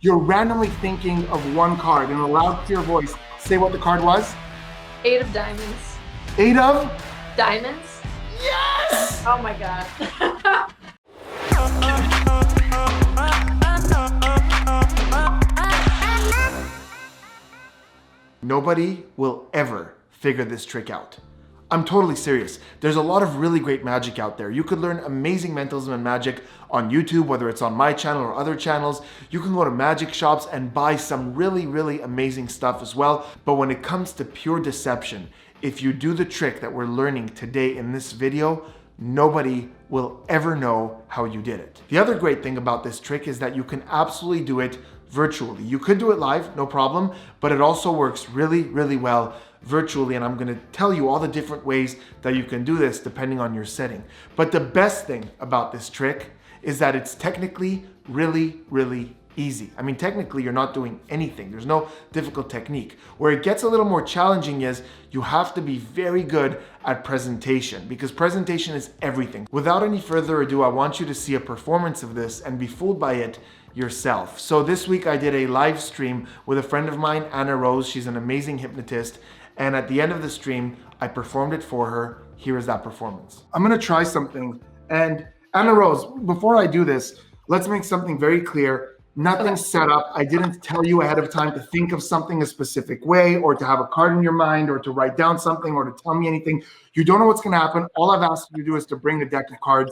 You're randomly thinking of one card in a loud, clear voice. Say what the card was. 8 of diamonds. 8 of Diamonds? yes! Oh my god. Nobody will ever figure this trick out. I'm totally serious. There's a lot of really great magic out there. You could learn amazing mentalism and magic on YouTube, whether it's on my channel or other channels. You can go to magic shops and buy some really, really amazing stuff as well. But when it comes to pure deception, if you do the trick that we're learning today in this video, nobody will ever know how you did it. The other great thing about this trick is that you can absolutely do it virtually. You could do it live, no problem, but it also works really, really well virtually, and I'm going to tell you all the different ways that you can do this depending on your setting. But the best thing about this trick is that it's technically really, really easy. I mean, technically you're not doing anything. There's no difficult technique. Where it gets a little more challenging is you have to be very good at presentation, because presentation is everything. Without any further ado, I want you to see a performance of this and be fooled by it yourself. So this week I did a live stream with a friend of mine, Anna Rose. She's an amazing hypnotist. And at the end of the stream, I performed it for her. Here is that performance. I'm gonna try something. And Anna Rose, before I do this, let's make something very clear. Nothing's set up. I didn't tell you ahead of time to think of something a specific way, or to have a card in your mind, or to write down something, or to tell me anything. You don't know what's gonna happen. All I've asked you to do is to bring a deck of cards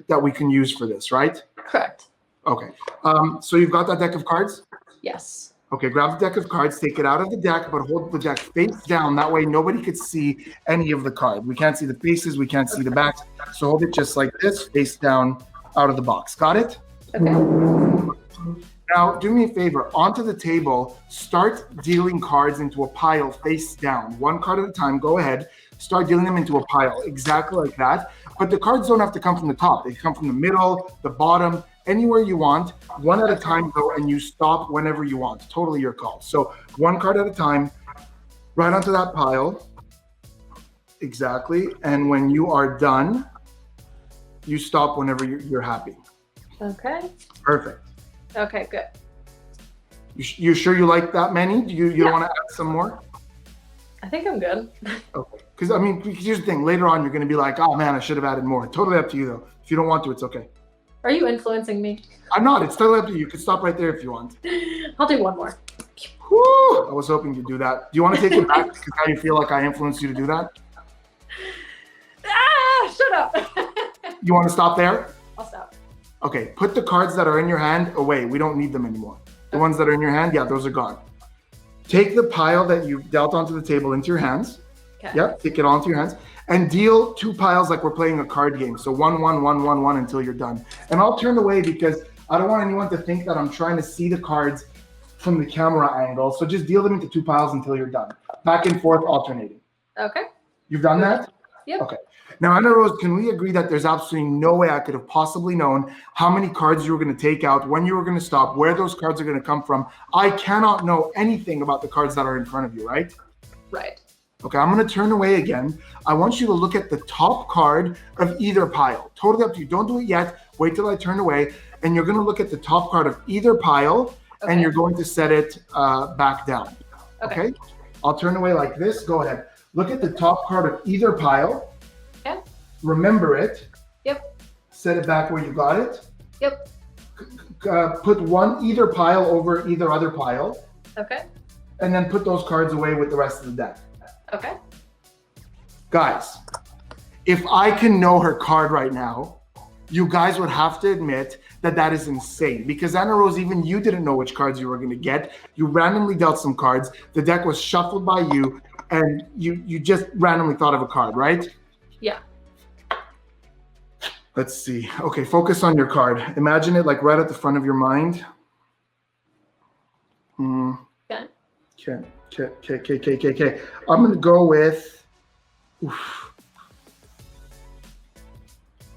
that we can use for this, right? Correct. Okay, so you've got that deck of cards? Yes. Okay, grab the deck of cards, take it out of the deck, but hold the deck face down. That way nobody could see any of the cards. We can't see the faces, we can't see the backs. So hold it just like this, face down out of the box. Got it? Okay. Now, do me a favor. Onto the table, start dealing cards into a pile face down. One card at a time, go ahead. Start dealing them into a pile, exactly like that. But the cards don't have to come from the top. They come from the middle, the bottom, anywhere you want. One at a time, though, and you stop whenever you want. Totally your call. So one card at a time, right onto that pile. Exactly. And when you are done, you stop whenever you're happy. Okay. Perfect. Okay, good. You sure you like that many? You don't want to add some more? I think I'm good. Okay. Because, I mean, here's the thing. Later on, you're going to be like, oh, man, I should have added more. Totally up to you, though. If you don't want to, it's okay. Are you influencing me? I'm not. It's totally up to you. You can stop right there if you want. I'll do one more. Whew, I was hoping to do that. Do you want to take it back because now you feel like I influenced you to do that? Ah, shut up. You want to stop there? I'll stop. Okay, put the cards that are in your hand away. We don't need them anymore. The ones that are in your hand, yeah, those are gone. Take the pile that you've dealt onto the table into your hands. Okay. Yep, take it all into your hands. And deal 2 piles like we're playing a card game. So 1, 1, 1, 1, 1 until you're done. And I'll turn away because I don't want anyone to think that I'm trying to see the cards from the camera angle. So just deal them into 2 piles until you're done. Back and forth, alternating. Okay. You've done that? Yep. Okay. Now, Anna Rose, can we agree that there's absolutely no way I could have possibly known how many cards you were going to take out, when you were going to stop, where those cards are going to come from? I cannot know anything about the cards that are in front of you, right? Right. Okay, I'm going to turn away again. I want you to look at the top card of either pile. Totally up to you. Don't do it yet. Wait till I turn away. And you're going to look at the top card of either pile, and you're going to set it back down. Okay? I'll turn away like this. Go ahead. Look at the top card of either pile. Okay. Remember it. Yep. Set it back where you got it. Yep. Put either pile over either other pile. Okay. And then put those cards away with the rest of the deck. Okay. Guys, if I can know her card right now, you guys would have to admit that that is insane. Because Anna Rose, even you didn't know which cards you were going to get. You randomly dealt some cards. The deck was shuffled by you, and you just randomly thought of a card, right? Yeah. Let's see. Okay, focus on your card. Imagine it like right at the front of your mind. Okay. Okay. I'm going to go with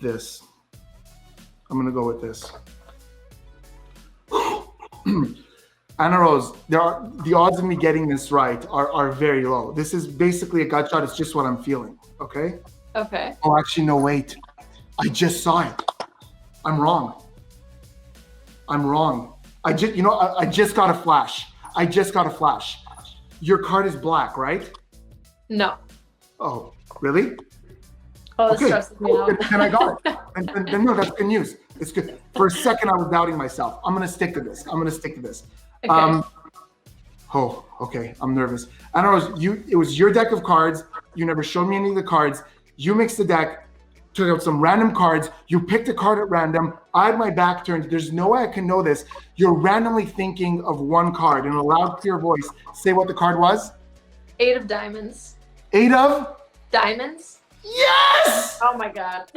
this. I'm going to go with this. Anna Rose, the odds of me getting this right are very low. This is basically a gut shot. It's just what I'm feeling. Okay? Okay. Oh, actually, no, wait. I just saw it. I'm wrong. I just got a flash. I just got a flash. Your card is black, right? No. Oh, really? Oh, this Okay. stresses me out. Then I got it. Then no, that's good news. It's good. For a second, I was doubting myself. I'm gonna stick to this. Okay. Oh, okay. I'm nervous. I don't know. It was your deck of cards. You never showed me any of the cards. You mixed the deck, took out some random cards. You picked a card at random. I had my back turned. There's no way I can know this. You're randomly thinking of one card in a loud, clear voice. Say what the card was. 8 of diamonds. 8 of Diamonds? yes. Oh my god.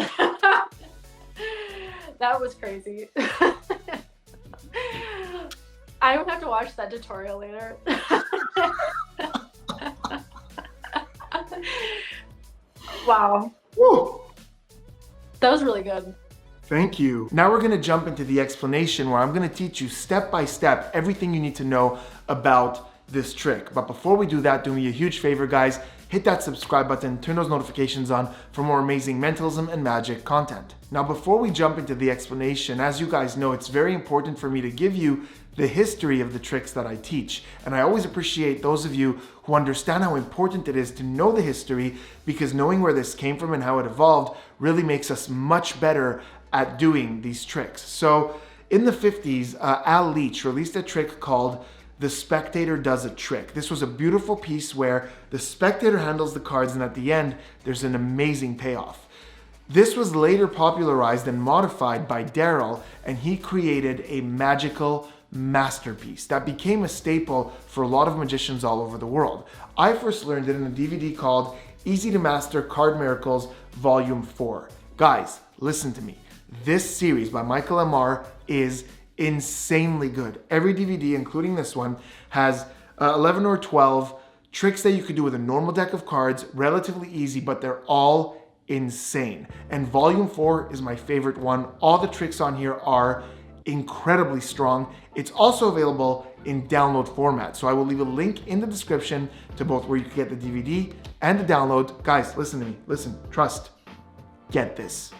That was crazy. I would have to watch that tutorial later. Wow. Woo. That was really good. Thank you. Now we're gonna jump into the explanation where I'm gonna teach you step by step everything you need to know about this trick. But before we do that, do me a huge favor, guys. Hit that subscribe button, turn those notifications on for more amazing mentalism and magic content. Now, before we jump into the explanation, as you guys know, it's very important for me to give you the history of the tricks that I teach. And I always appreciate those of you who understand how important it is to know the history, because knowing where this came from and how it evolved really makes us much better at doing these tricks. So in the 50s, Al Leach released a trick called The Spectator Does a Trick. This was a beautiful piece where the spectator handles the cards, and at the end, there's an amazing payoff. This was later popularized and modified by Daryl, and he created a magical masterpiece that became a staple for a lot of magicians all over the world. I first learned it in a DVD called Easy to Master Card Miracles Volume 4. Guys, listen to me. This series by Michael Amar is insanely good. Every DVD, including this one, has 11 or 12 tricks that you could do with a normal deck of cards, relatively easy, but they're all insane. And Volume 4 is my favorite one. All the tricks on here are incredibly strong. It's also available in download format. So I will leave a link in the description to both where you can get the DVD and the download. Guys, listen to me. Listen, trust. Get this.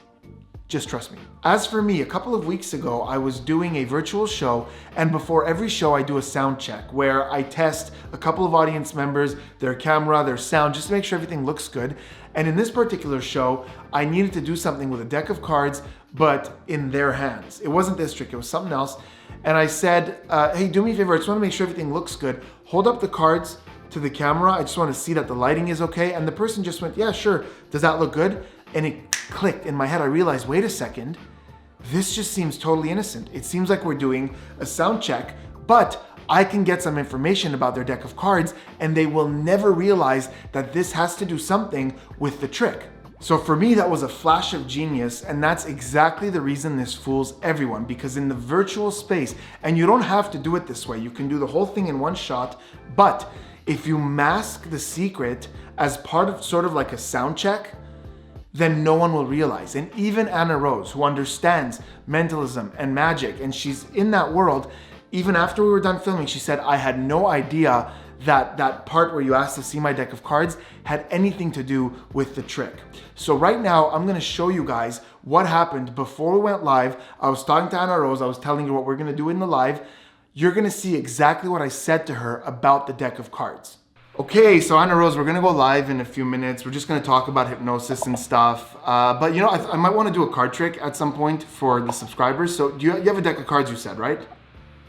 Just trust me. As for me, a couple of weeks ago, I was doing a virtual show, and before every show, I do a sound check where I test a couple of audience members, their camera, their sound, just to make sure everything looks good. And in this particular show, I needed to do something with a deck of cards, but in their hands. It wasn't this trick, it was something else. And I said, hey, do me a favor, I just want to make sure everything looks good. Hold up the cards to the camera. I just want to see that the lighting is okay. And the person just went, yeah, sure. Does that look good? And it clicked in my head. I realized, wait a second, this just seems totally innocent. It seems like we're doing a sound check, but I can get some information about their deck of cards, and they will never realize that this has to do something with the trick. So for me, that was a flash of genius, and that's exactly the reason this fools everyone, because in the virtual space, and you don't have to do it this way, you can do the whole thing in one shot, but if you mask the secret as part of sort of like a sound check, then no one will realize. And even Anna Rose, who understands mentalism and magic, and she's in that world, even after we were done filming, she said, I had no idea that that part where you asked to see my deck of cards had anything to do with the trick. So right now, I'm gonna show you guys what happened before we went live. I was talking to Anna Rose, I was telling her what we're gonna do in the live. You're gonna see exactly what I said to her about the deck of cards. Okay, so Anna Rose, we're gonna go live in a few minutes. We're just gonna talk about hypnosis and stuff. But you know, I might wanna do a card trick at some point for the subscribers. So you have a deck of cards, you said, right?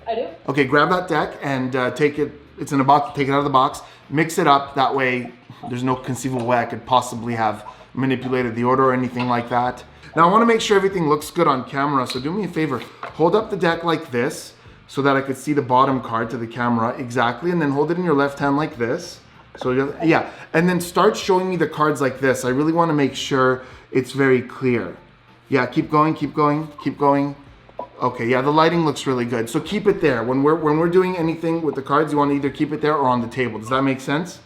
I do. Okay, grab that deck and take it, it's in a box, take it out of the box, mix it up. That way, there's no conceivable way I could possibly have manipulated the order or anything like that. Now I wanna make sure everything looks good on camera. So do me a favor, hold up the deck like this, so that I could see the bottom card to the camera exactly, and then hold it in your left hand like this. So yeah, and then start showing me the cards like this. I really want to make sure it's very clear. Yeah, keep going, keep going, keep going. Okay, yeah, the lighting looks really good. So keep it there. When we're doing anything with the cards, you want to either keep it there or on the table. Does that make sense?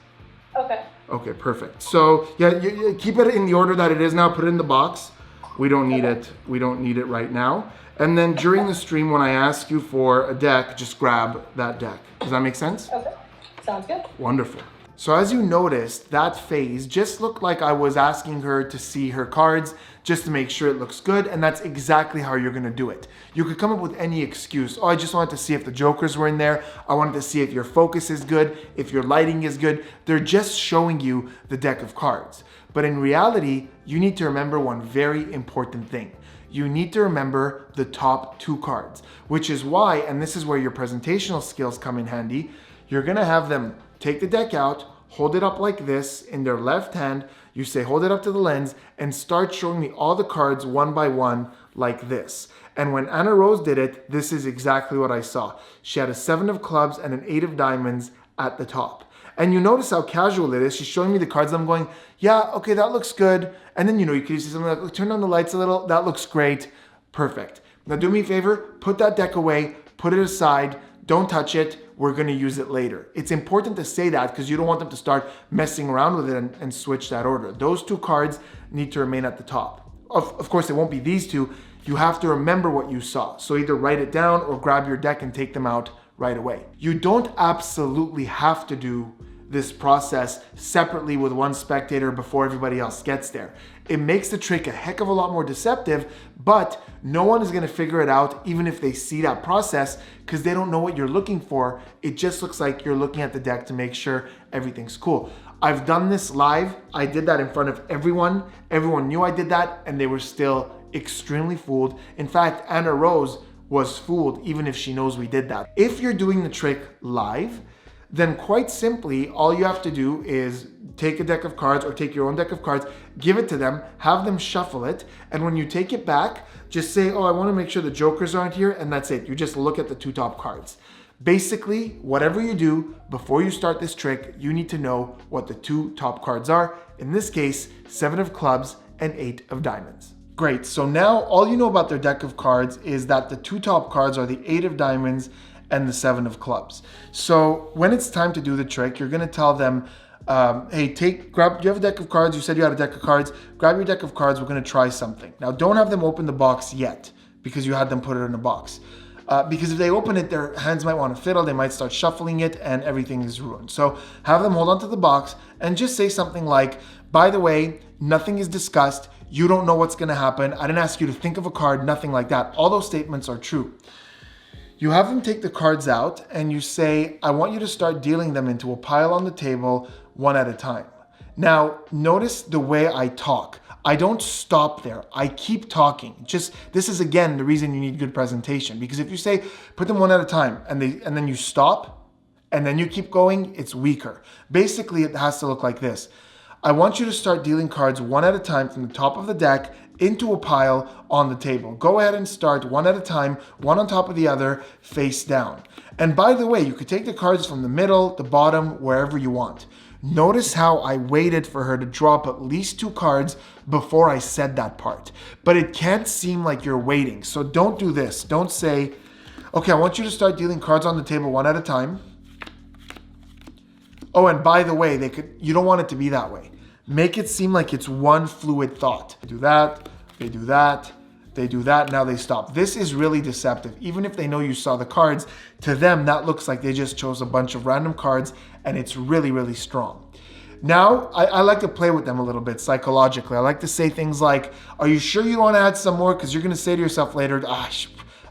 Okay. Okay, perfect. So yeah, you keep it in the order that it is now. Put it in the box. We don't need it. We don't need it right now. And then during the stream, when I ask you for a deck, just grab that deck. Does that make sense? Okay. Sounds good. Wonderful. So as you noticed, that phase just looked like I was asking her to see her cards just to make sure it looks good, and that's exactly how you're gonna do it. You could come up with any excuse. Oh, I just wanted to see if the jokers were in there. I wanted to see if your focus is good, if your lighting is good. They're just showing you the deck of cards. But in reality, you need to remember one very important thing. You need to remember the top 2 cards, which is why, and this is where your presentational skills come in handy, you're gonna have them take the deck out, hold it up like this in their left hand. You say, hold it up to the lens and start showing me all the cards one by one like this. And when Anna Rose did it, this is exactly what I saw. She had a 7 of clubs and an 8 of diamonds at the top. And you notice how casual it is. She's showing me the cards. I'm going, yeah, okay, that looks good. And then, you can see something like, turn on the lights a little. That looks great. Perfect. Now do me a favor, put that deck away, put it aside. Don't touch it. We're going to use it later. It's important to say that because you don't want them to start messing around with it and switch that order. Those 2 cards need to remain at the top. Of course, it won't be these 2. You have to remember what you saw. So either write it down or grab your deck and take them out right away. You don't absolutely have to do this process separately with one spectator before everybody else gets there. It makes the trick a heck of a lot more deceptive, but no one is gonna figure it out even if they see that process because they don't know what you're looking for. It just looks like you're looking at the deck to make sure everything's cool. I've done this live. I did that in front of everyone. Everyone knew I did that and they were still extremely fooled. In fact, Anna Rose was fooled even if she knows we did that. If you're doing the trick live, then quite simply, all you have to do is take a deck of cards or take your own deck of cards, give it to them, have them shuffle it, and when you take it back, just say, oh, I want to make sure the jokers aren't here, and that's it. You just look at the 2 top cards. Basically, whatever you do, before you start this trick, you need to know what the 2 top cards are. In this case, 7 of clubs and 8 of diamonds. Great, so now all you know about their deck of cards is that the 2 top cards are the 8 of diamonds and the 7 of clubs. So when it's time to do the trick, you're gonna tell them, hey, do you have a deck of cards? You said you had a deck of cards. Grab your deck of cards, we're gonna try something. Now don't have them open the box yet because you had them put it in a box. Because if they open it, their hands might wanna fiddle, they might start shuffling it and everything is ruined. So have them hold on to the box and just say something like, by the way, nothing is discussed. You don't know what's gonna happen. I didn't ask you to think of a card, nothing like that. All those statements are true. You have them take the cards out and you say, I want you to start dealing them into a pile on the table one at a time. Now, notice the way I talk. I don't stop there. I keep talking. This is again the reason you need good presentation, because if you say, put them one at a time and then you stop and then you keep going, it's weaker. Basically, it has to look like this. I want you to start dealing cards one at a time from the top of the deck into a pile on the table. Go ahead and start one at a time, one on top of the other, face down. And by the way, you could take the cards from the middle, the bottom, wherever you want. Notice how I waited for her to drop at least 2 cards before I said that part. But it can't seem like you're waiting. So don't do this. Don't say, okay, I want you to start dealing cards on the table one at a time. Oh, and by the way, you don't want it to be that way. Make it seem like it's one fluid thought. They do that, they do that, they do that, now they stop. This is really deceptive. Even if they know you saw the cards, to them, that looks like they just chose a bunch of random cards and it's really, really strong. Now, I like to play with them a little bit psychologically. I like to say things like, are you sure you want to add some more? Because you're going to say to yourself later, I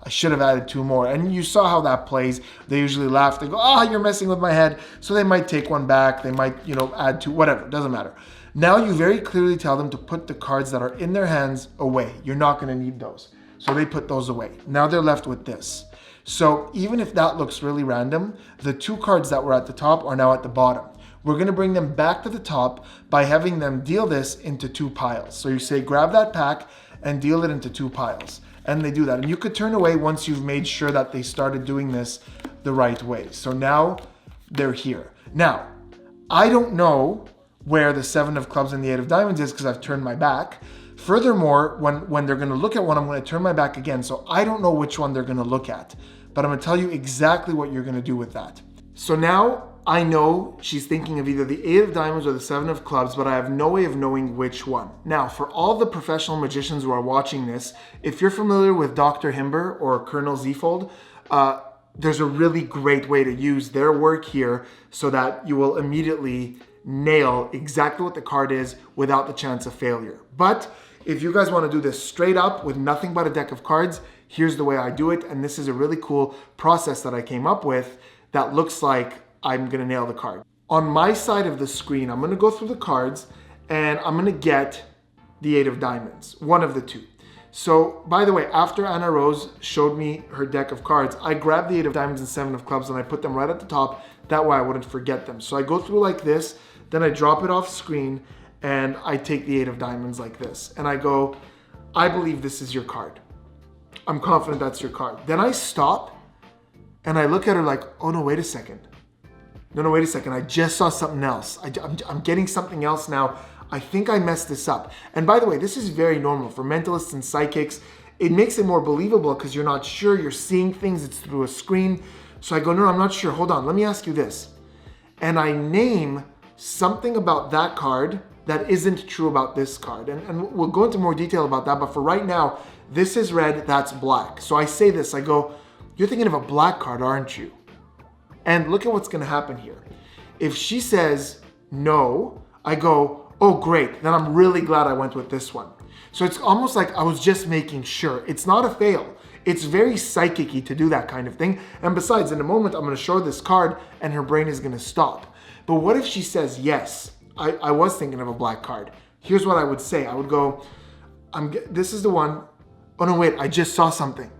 should have added 2 more. And you saw how that plays. They usually laugh. They go, you're messing with my head. So they might take one back. They might, add 2, whatever. Doesn't matter. Now you very clearly tell them to put the cards that are in their hands away. You're not going to need those. So they put those away. Now they're left with this. So even if that looks really random, the 2 cards that were at the top are now at the bottom. We're going to bring them back to the top by having them deal this into 2 piles. So you say, grab that pack and deal it into 2 piles. And they do that. And you could turn away once you've made sure that they started doing this the right way. So now they're here. Now, I don't know where the 7 of clubs and the 8 of diamonds is because I've turned my back. Furthermore, when they're going to look at one, I'm going to turn my back again. So I don't know which one they're going to look at. But I'm going to tell you exactly what you're going to do with that. So now I know she's thinking of either the 8 of diamonds or the 7 of clubs, but I have no way of knowing which one. Now, for all the professional magicians who are watching this, if you're familiar with Dr. Himber or Colonel Zeefold, there's a really great way to use their work here so that you will immediately nail exactly what the card is without the chance of failure. But if you guys want to do this straight up with nothing but a deck of cards, here's the way I do it. And this is a really cool process that I came up with that looks like I'm going to nail the card. On my side of the screen, I'm going to go through the cards and I'm going to get the 8 of diamonds, one of the two. So, by the way, after Anna Rose showed me her deck of cards, I grabbed the 8 of diamonds and 7 of clubs and I put them right at the top. That way I wouldn't forget them. So I go through like this, then I drop it off screen and I take the 8 of diamonds like this. And I go, I believe this is your card. I'm confident that's your card. Then I stop and I look at her like, oh no, wait a second. No, wait a second. I just saw something else. I'm getting something else now. I think I messed this up. And by the way, this is very normal for mentalists and psychics. It makes it more believable because you're not sure, you're seeing things, it's through a screen. So I go, no, I'm not sure. Hold on, let me ask you this. And I name something about that card that isn't true about this card. And we'll go into more detail about that. But for right now, this is red, that's black. So I say this, I go, you're thinking of a black card, aren't you? And look at what's gonna happen here. If she says no, I go, oh great, then I'm really glad I went with this one. So it's almost like I was just making sure. It's not a fail. It's very psychic-y to do that kind of thing. And besides, in a moment, I'm gonna show this card and her brain is gonna stop. But what if she says yes? I was thinking of a black card. Here's what I would say. I would go, this is the one. Oh no, wait, I just saw something.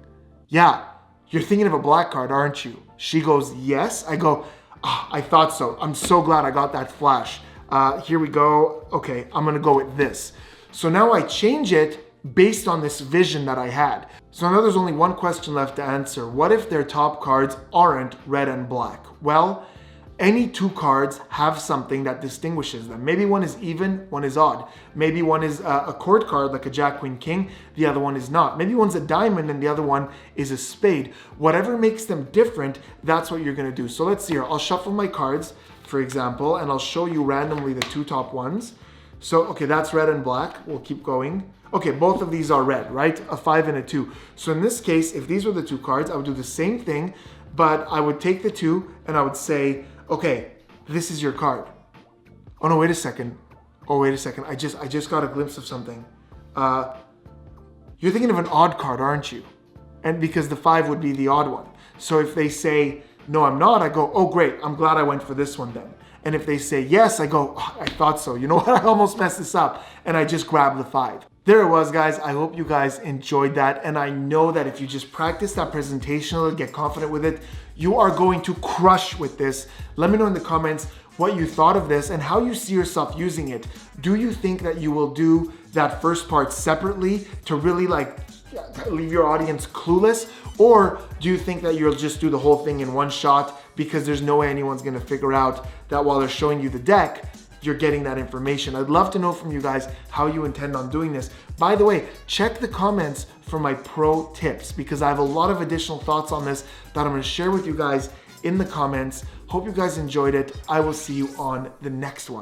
Yeah, you're thinking of a black card, aren't you? She goes, yes. I go, I thought so. I'm so glad I got that flash. Here we go. Okay, I'm gonna go with this. So now I change it based on this vision that I had. So now there's only one question left to answer. What if their top cards aren't red and black? Well, any two cards have something that distinguishes them. Maybe one is even, one is odd. Maybe one is a court card like a Jack, Queen, King, the other one is not. Maybe one's a diamond and the other one is a spade. Whatever makes them different, that's what you're gonna do. So let's see here. I'll shuffle my cards, for example, and I'll show you randomly the two top ones. So, okay, that's red and black. We'll keep going. Okay, both of these are red, right? A 5 and a 2. So in this case, if these were the two cards, I would do the same thing, but I would take the 2 and I would say, okay, this is your card. Oh no, wait a second. Oh, wait a second. I just got a glimpse of something. You're thinking of an odd card, aren't you? And because the 5 would be the odd one. So if they say, no, I'm not, I go, oh great, I'm glad I went for this one then. And if they say yes, I go, oh, I thought so. You know what, I almost messed this up. And I just grab the 5. There it was, guys. I hope you guys enjoyed that. And I know that if you just practice that presentation, get confident with it, you are going to crush with this. Let me know in the comments what you thought of this and how you see yourself using it. Do you think that you will do that first part separately to really leave your audience clueless? Or do you think that you'll just do the whole thing in one shot because there's no way anyone's gonna figure out that while they're showing you the deck, you're getting that information? I'd love to know from you guys how you intend on doing this. By the way, check the comments for my pro tips because I have a lot of additional thoughts on this that I'm gonna share with you guys in the comments. Hope you guys enjoyed it. I will see you on the next one.